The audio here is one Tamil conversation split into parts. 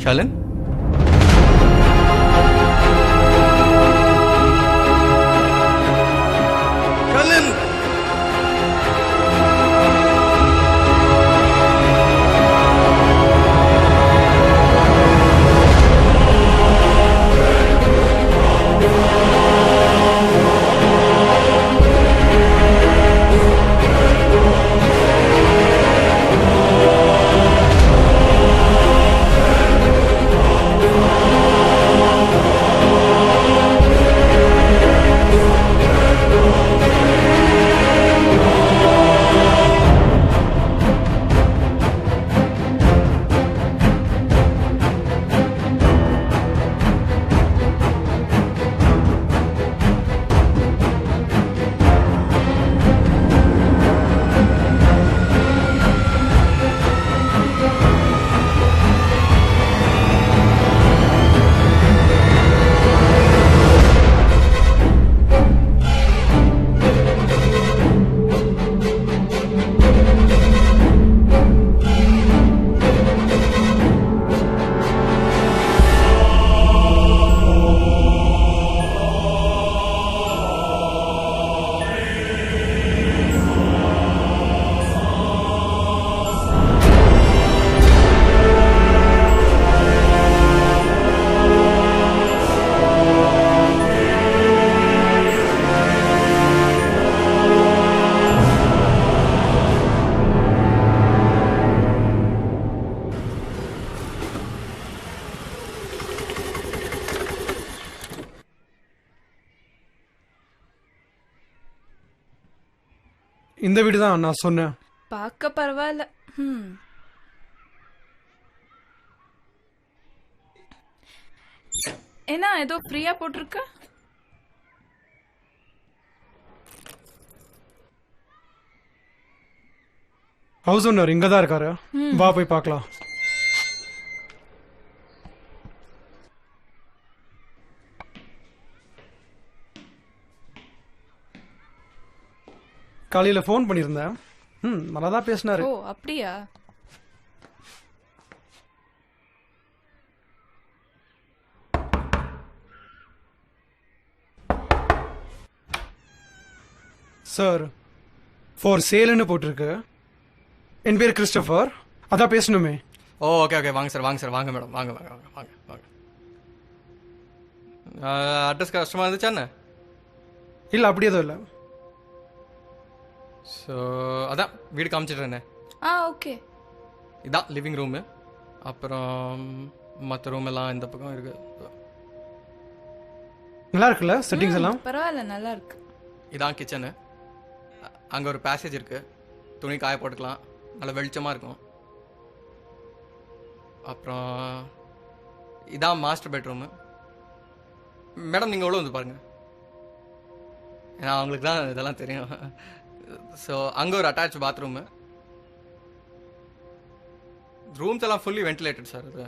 ஷாலின் ஷாலின் இந்த வீடு தான் நான் சொன்னேன். பார்க்க பரவாயில்ல. என்ன ஏதோ ஃப்ரீயா போட்டிருக்க? ஹவுஸ் ஓனர் இங்க தான் இருக்காரு. வா போய் பார்க்கலாம். காலையில ஃபோன் பண்ணியிருந்தேன். நல்லா தான் பேசினாரு. ஓ அப்படியா? சார் ஃபார் சேல்னு போட்டிருக்கு. என் பேர் கிறிஸ்டோபர். அதான் பேசணுமே. ஓ ஓகே ஓகே வாங்க சார் வாங்க சார் வாங்க மேடம் வாங்க வாங்க வாங்க வாங்க வாங்க. அட்ரஸ் கஷ்டமாக இருந்துச்சா என்ன? இல்லை அப்படி எதுவும் இல்லை. ஸோ அதான் வீடு காமிச்சிட்றேண்ணே. ஓகே. இதான் லிவிங் ரூமு. அப்புறம் மற்ற ரூம் எல்லாம் இந்த பக்கம் இருக்கு. நல்லா இருக்குல்ல செட்டிங்ஸ் எல்லாம்? பரவாயில்ல நல்லா இருக்கு. இதான் கிச்சனு. அங்கே ஒரு பேசேஜ் இருக்கு. துணி காய போட்டுக்கலாம். நல்லா வெளிச்சமாக இருக்கும். அப்புறம் இதான் மாஸ்டர் பெட்ரூமு. மேடம் நீங்கள் எவ்வளோ வந்து பாருங்கள். ஏன்னா அவங்களுக்கு தான் இதெல்லாம் தெரியும். ஸோ அங்கே ஒரு அட்டாச் பாத்ரூமு. ரூம்ஸ் எல்லாம் ஃபுல்லி வென்டிலேட்டட் சார். இது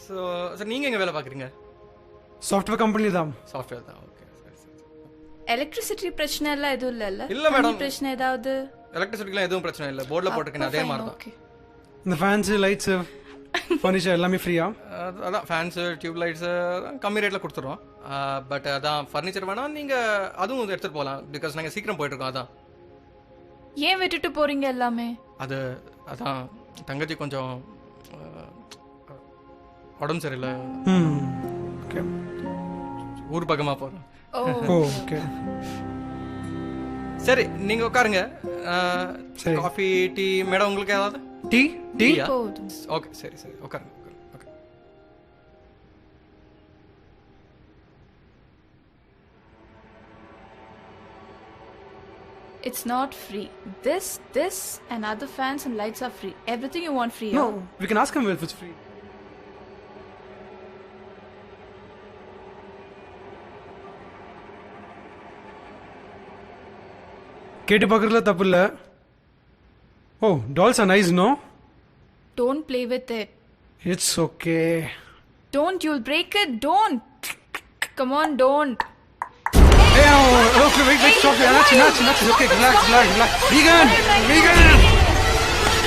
ஸோ சார் நீங்கள் எங்கே வேலை பார்க்குறீங்க? சாஃப்ட்வேர் கம்பெனி தான். சாஃப்ட்வேர் தான். ஓகே சரி சரி. எலக்ட்ரிசிட்டி பிரச்சனை எல்லாம் எதுவும் இல்லைல்ல? இல்லை மேடம். பிரச்சனை ஏதாவது? எலக்ட்ரிசிட்டிலாம் எதுவும் பிரச்சனை இல்லை. போர்டில் போட்டிருக்கேன் அதே மாதிரி தான். ஓகே. இந்த ஃபேன்ஸு லைட்ஸு ஃபர்னிச்சர் எல்லாமே ஃப்ரீயா? அதான் ஃபேன்ஸு டியூப் லைட்ஸு கம்மி ரேட்டில் கொடுத்துருவோம். பட் அதான் ஃபர்னிச்சர் வேணால் நீங்கள் அதுவும் எடுத்துகிட்டு போகலாம். பிகாஸ் நாங்கள் சீக்கிரம் போயிட்டுருக்கோம். அதான். ஏன் விட்டுட்டு போறீங்க எல்லாமே? அதான் தங்கச்சி கொஞ்சம் உடம்பு சரியில்லை. ஓகே. ஊர் பக்கமாக போகிறோம். ஓகே சரி நீங்கள் உட்காருங்க. சரி. காஃபி டீ மேடம் உங்களுக்கு ஏதாவது? டீ டீ ஓகே சரி சரி உட்காருங்க. Okay. It's not free. This and other fans and lights are free. Everything you want free. No, we can ask him if it's free. கேட்டு பார்க்கறதுல தப்பு இல்லை. Oh dolls are nice. No Don't play with it. It's okay. Don't, you'll break it. Don't. Come on, don't. Hey, okay, wait, stop. Relax. Okay, relax. Vegan.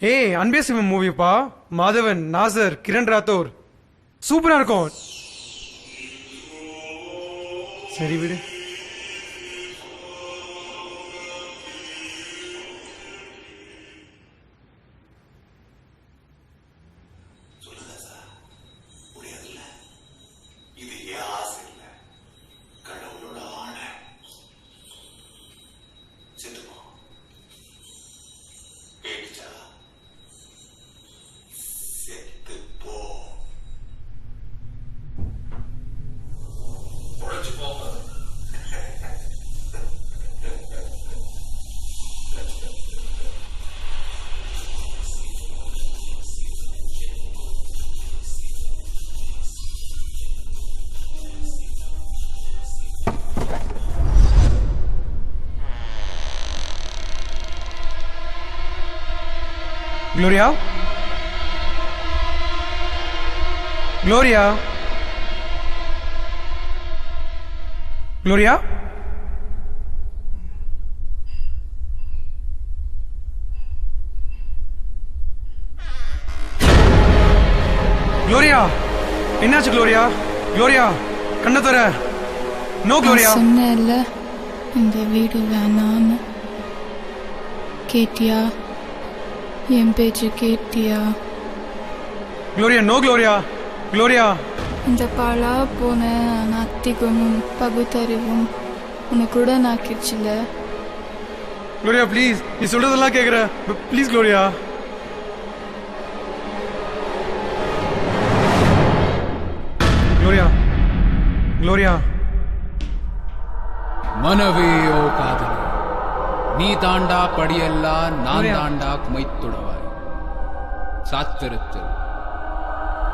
ஏய் அன்பே சிவம் மூவிப்பா, மாதவன், நாசர், கிரண் ராத்தோர், சூப்பரா இருக்கும். சரி விடு. Gloria? Gloria? Gloria? Gloria? என்னாச்சு Gloria? Gloria? கண்ணை தர. No Gloria. சொன்னேன்ல இந்த வீடு வேணான்னு. கேட்டியா? என் பேச்சு கேட்டியா? Gloria, no Gloria. Gloria. இந்த பாழா போன நாத்திகமும் பகுத்தறிவும் உனக்கு நாக்கிடுச்சுல. Gloria, please. நீ சொல்றதெல்லாம் கேக்குற. Please Gloria. Gloria. Gloria. மனவே ஓ காதலி, நீ தாண்டா படியெல்லாம் நான் Gloria. தாண்டா குமைத்துடவாய். சாத்திரத்தில்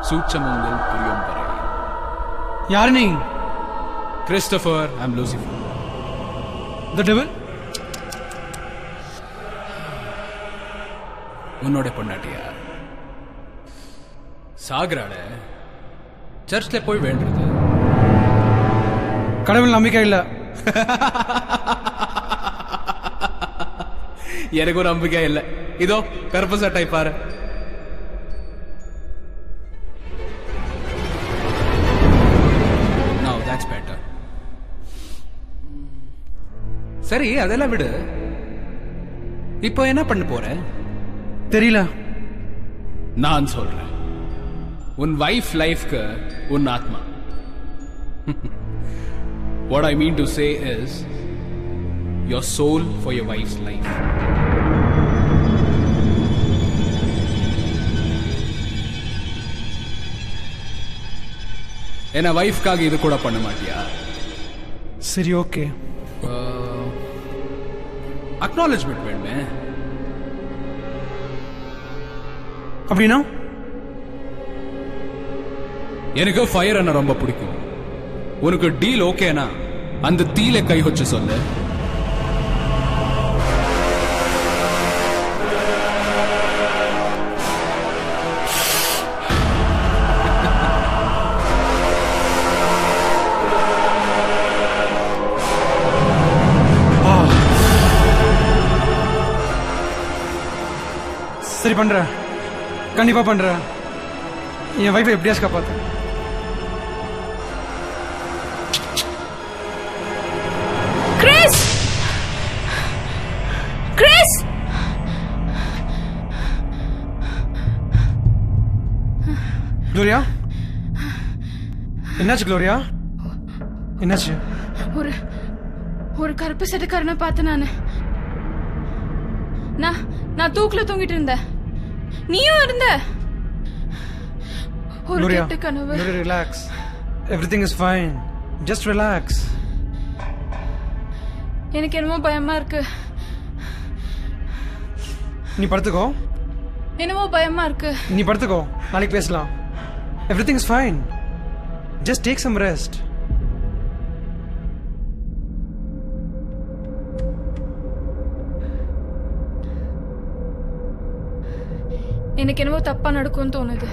சூட்சமங்கள் புரியும் வரை. யார் நீ? Christopher, I'm Lucifer. The devil? உன்னோட பொண்டாட்டியா சாகுறாள, சர்ச்ல போய் வேண்டுறது. கடவுள் நம்பிக்கை இல்ல. எனக்கு ஒரு நம்பிக்கை இல்ல. இதோ கருப்பு சட்டை பாரு. Now that's better. சரி, அதெல்லாம் விடு. இப்போ என்ன பண்ண போற? தெரியல. நான் சொல்றேன், உன் வைஃப் லைஃப்க்கு உன் ஆத்மா. What I mean to say is your soul for your wife's life. என்ன வைஃப்காக இது கூட பண்ண மாட்டியா? சரி ஓகே. அக்னாலஜ்மெண்ட் வேணுமே. அப்படின்னா எனக்கு ஃபயர் என்ன ரொம்ப பிடிக்கும். உனக்கு டீல் ஓகேனா அந்த தீல கை வச்சு சொல்லு. சரி பண்ற, கண்டிப்பா பண்ற. என் வைஃபை எப்படியாச்சும் காப்பாத்து. கிறிஸ்! கிறிஸ்! குளோரியா, என்னாச்சு குளோரியா? என்னாச்சு? ஒரு ஒரு கருப்பு சட்டைக்காரனை பார்த்தேன் நான் தூக்குல தூங்கிட்டு இருந்தேன். நீயும் இருந்த. ஒரு Gloria, கெட்ட கனவு. Gloria, relax. Everything is fine. Just relax. எனக்கு என்னமோ பயமா இருக்கு. நீ படுத்துக்கோ. என்னமோ பயமா இருக்கு. நீ படுத்துக்கோ, நாளைக்கு பேசலாம். Everything is fine. Just take some rest. எனக்கு என்னவோ தப்பா நடக்கும்னு தோணுது.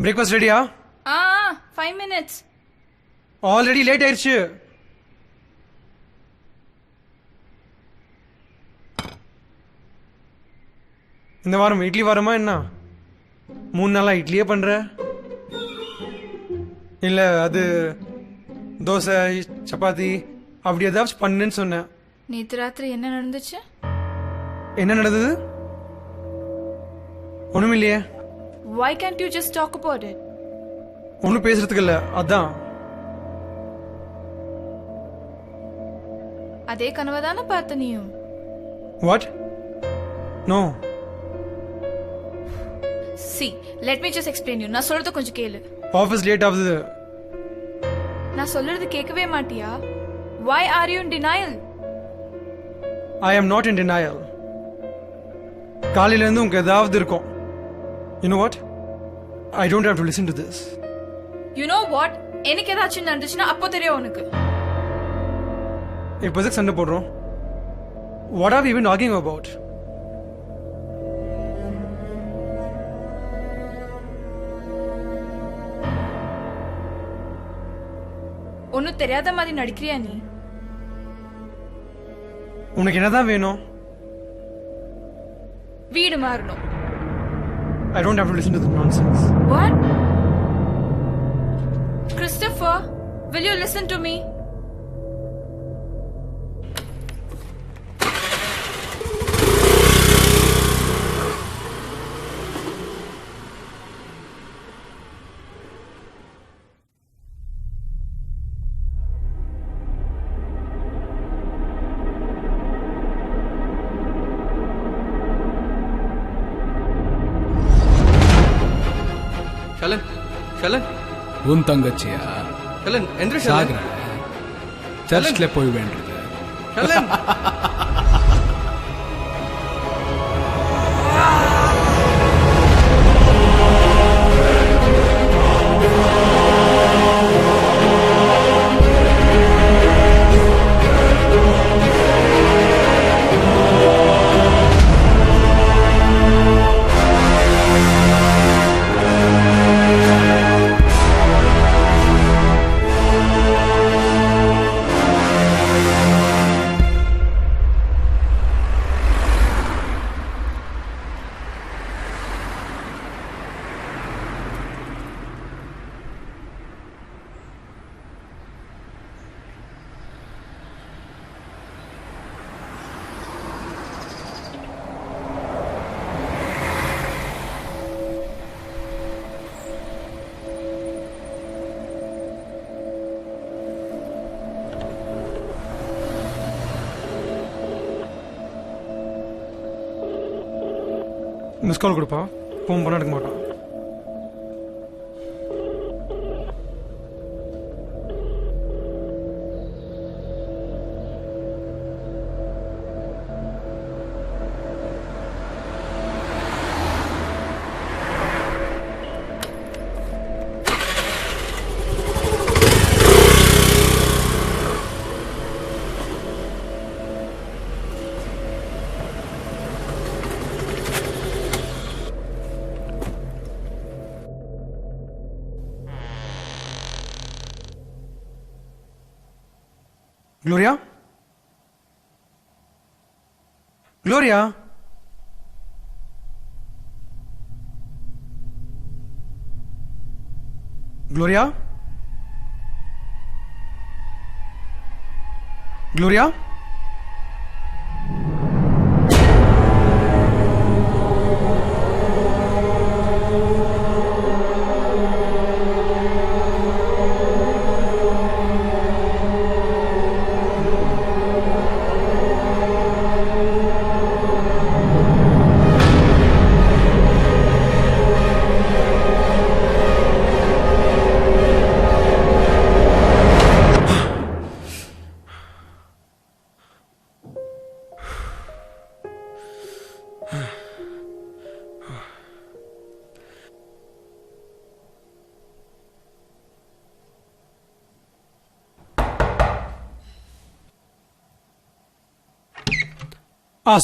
பிரேக்ஃபாஸ்ட் ரெடியா? 5 minutes. ஆல்ரெடி லேட் ஆயிடுச்சு. இந்த வாரம் இட்லி வாரமா என்ன? 3 நாளா இட்லியே பண்ற? இல்ல அது தோசை சப்பாத்தி அப்படி ஏதாச்சும் பண்ணுன்னு சொன்னேன். நேத்து ராத்திரி என்ன நடந்துச்சு? என்ன நடந்தது? ஒண்ணும் இல்லையே. Why can't you just talk about it? ஒன்றும் பேசுறதுக்கு இல்ல, அதான். அதே கனவை தானே பார்த்த நீயும்? What? No. See, let me just explain you. நான் சொல்றது கொஞ்சம் கேளு. ஆஃபீஸ் லேட் ஆகுது. நான் சொல்றது கேட்கவே மாட்டியா? Why are you in denial? I am not in denial. காலையில இருந்து உங்களுக்கு ஏதாவது இருக்கும். You know what? I don't have to listen to this. You know what? எனக்கு ஏதாச்சும் நடந்துச்சுன்னா அப்போ தெரியும் உனக்கு. இப்போ எதுக்கு சண்டை போடுறோம்? What are we even arguing about? ஒன்னும் தெரியாத மாதிரி நடிக்கிறியா நீ? உனக்கு என்னதான் வேணும்? வீடு மாறணும். I don't have to listen to the nonsense. What? Christopher, will you listen to me? ஷலன், ஷலன், உன் தங்கச்சியா ஷலன், எந்திரி ஷலன். சாகுறேன். சர்ச்ல போய் வேண்டியது. ஷலன். மிஸ் கால் கொடுப்பா, ஃபோன் பண்ண எடுக்க மாட்டான். Gloria? Gloria? Gloria? Gloria?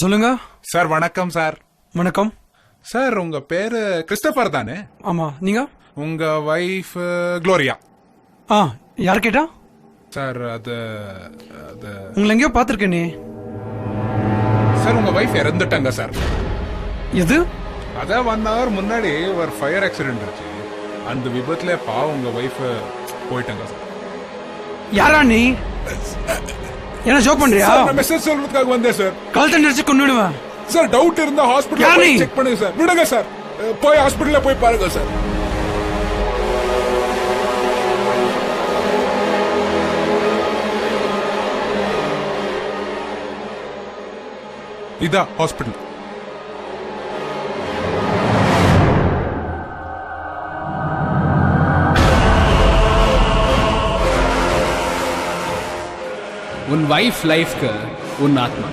சொல்லுங்க சார். வணக்கம் சார். வணக்கம் சார், உங்க பேரு கிறிஸ்டபர் தானே? ஆமா, நீங்க? உங்க வைஃப் குளோரியா. ஆ யார் கேட்டா? சார் அது அது உங்களை எங்கேயோ பார்த்துருக்கேனே. சார் உங்க வைஃப் இறந்துட்டாங்க சார். எது? அதான் 1 hour முன்னாடி ஒரு ஃபயர் ஆக்சிடென்ட் ஆச்சு. அந்த விபத்துல பாவம் உங்க வைஃப் போயிட்டாங்க சார். யாரா நீ? என்ன ஜோக் பண்றியா? நான் மெசேஜ் சொல்றதுக்காக வந்தேன் சார். கழுத்தை நெரிச்சு கொண்டு விடுவேன். சார் டவுட் இருந்தா ஹாஸ்பிடல்ல யார் நீ? போய் செக் பண்ணுங்க சார். விடுங்க சார். போய் ஹாஸ்பிடல்ல போய் பாருங்க சார். இதா ஹாஸ்பிடல். உன் வைஃப் லைஃப்க்கு உன் ஆத்மா